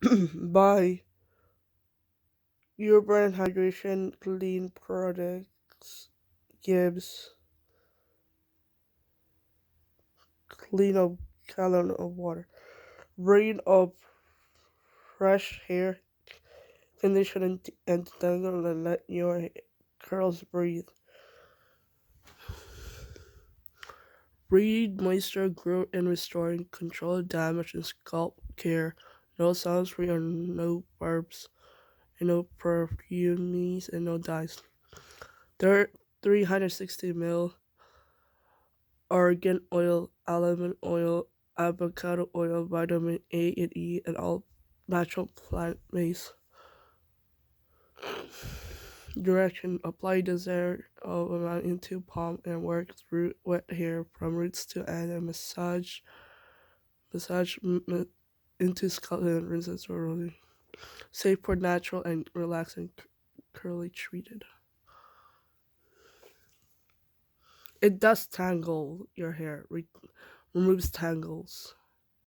Buy your brand hydration clean products gives clean up gallon of water. Bring up fresh hair condition and detangle and let your curls breathe. Breathe moisture, grow and restore and control damage in scalp care. No sunscreen or no barbs, and no perfumes and no dyes. There 360 ml argan oil, almond oil, avocado oil, vitamin A and E, and all natural plant based. Direction: apply desired amount into palm and work through wet hair from roots to end and massage into scalp and rinse thoroughly. Safe for natural and relaxing curly treated. It does tangle your hair, removes tangles.